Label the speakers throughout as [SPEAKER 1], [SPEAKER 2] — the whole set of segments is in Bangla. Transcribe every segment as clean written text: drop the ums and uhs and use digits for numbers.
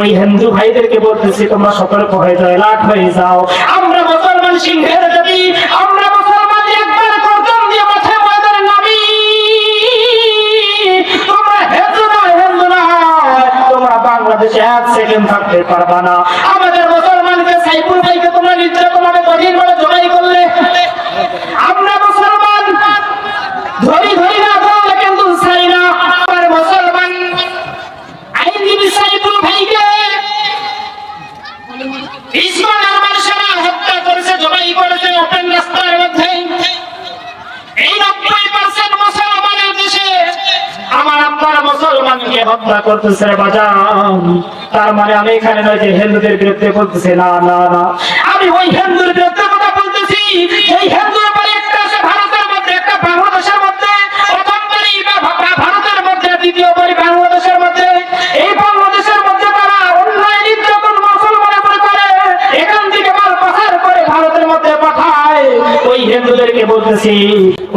[SPEAKER 1] ওই হিন্দু ভাইদেরকে বলতেছি তোমরা সতর্ক হয়ে যাও, লাট হয়ে যাও। আমরা মুসলমান সিংহের জাতি, আমরা মুসলমান একবার গর্জন দিয়ে মাথায় ময়দানে নামি। তোমরা হিন্দু নয়, হিন্দু নয়, তোমরা বাংলাদেশে এক সেকেন্ড থাকতে পারবা না। আমাদের মুসলমানকে সাইফুল ভাইকে তোমরা নির্যাতনভাবে কঠিনভাবে জবাই করলে, আমরা মুসলমান ধরি ধরি না করলে কিন্তু ছাড়ি না। আমার মুসলমান আইনজীবী সাইফুল ভাইকে ইসমাইল মার্শাল হত্যা করেছে, জবাই করেছে ওপেন রাস্তার মধ্যে। এই 90% মুসলমানের দেশে আমার আপনার মুসলমানকে হত্যা করতেছে বাজান। তার মানে আমি এখানে নয় যে হিন্দুদের বিরুদ্ধে বলতেছি, না না না, আমি ওই হিন্দুর বিরুদ্ধে কথা বলতেছি। এই হিন্দুর পরে একটা আছে ভারতের মধ্যে, একটা বাংলাদেশের মধ্যে, প্রথমবারই ভারতের মধ্যে, দ্বিতীয়বারই বাংলাদেশের মধ্যে। এই বাংলাদেশের মধ্যে তারা অন্যায় নির্যাতন মুসলমানের উপর করে, এখান থেকে মাল পাচার করে ভারতের মধ্যে পাঠায়। ওই হিন্দুদেরকে বলতেছি,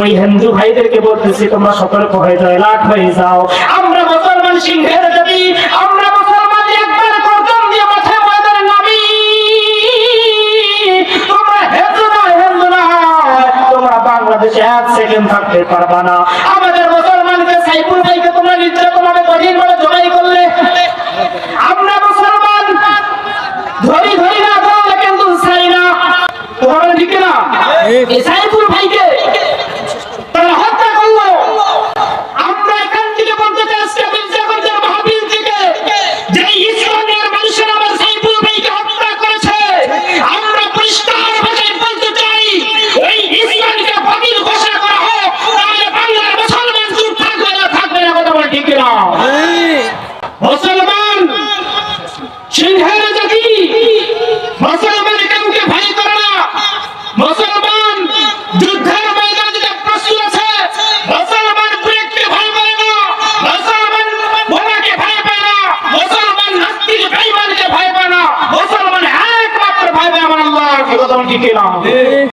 [SPEAKER 1] ওই হিন্দু ভাইদেরকে বলতেছি তোমরা সতর্ক হয়ে যাও, লাট হয়ে যাও। আমরা মুসলমান সিংহের জাতি, আমরা মুসলমান একবার গর্জন দিয়ে মাথায় ময়দানে নামি। তোমরা হিন্দু নয়, হিন্দু নয়, তোমরা বাংলাদেশে এক সেকেন্ড থাকতে পারবা না। আমাদের মুসলমানকে সাইফুল ভাইকে তোমরা নির্যাতনভাবে কঠিনভাবে জবাই করলে, আমরা মুসলমান ধরি ধরি না করলে কিন্তু ছাড়ি না। তোমরা ঠিক না? এই সাইফুল ভাইকে তারা হত্যা করলো। আমরা এখান থেকে বলতে চাই আজকে মির্জাগঞ্জের মাহফিল থেকে, যে ইসলামের মানুষেরা আমার সাইফুল ভাইকে হত্যা করেছে, আমরা পরিষ্কার ভাষায় বলতে চাই এই ইসলামকে বাতিল ঘোষণা করা হোক, তাহলে বাংলার মুসলমান চুপ থাকবে না, থাকবে না। কথা বলে ঠিক না? মুসলমান সিংহের জাতি, মুসলমান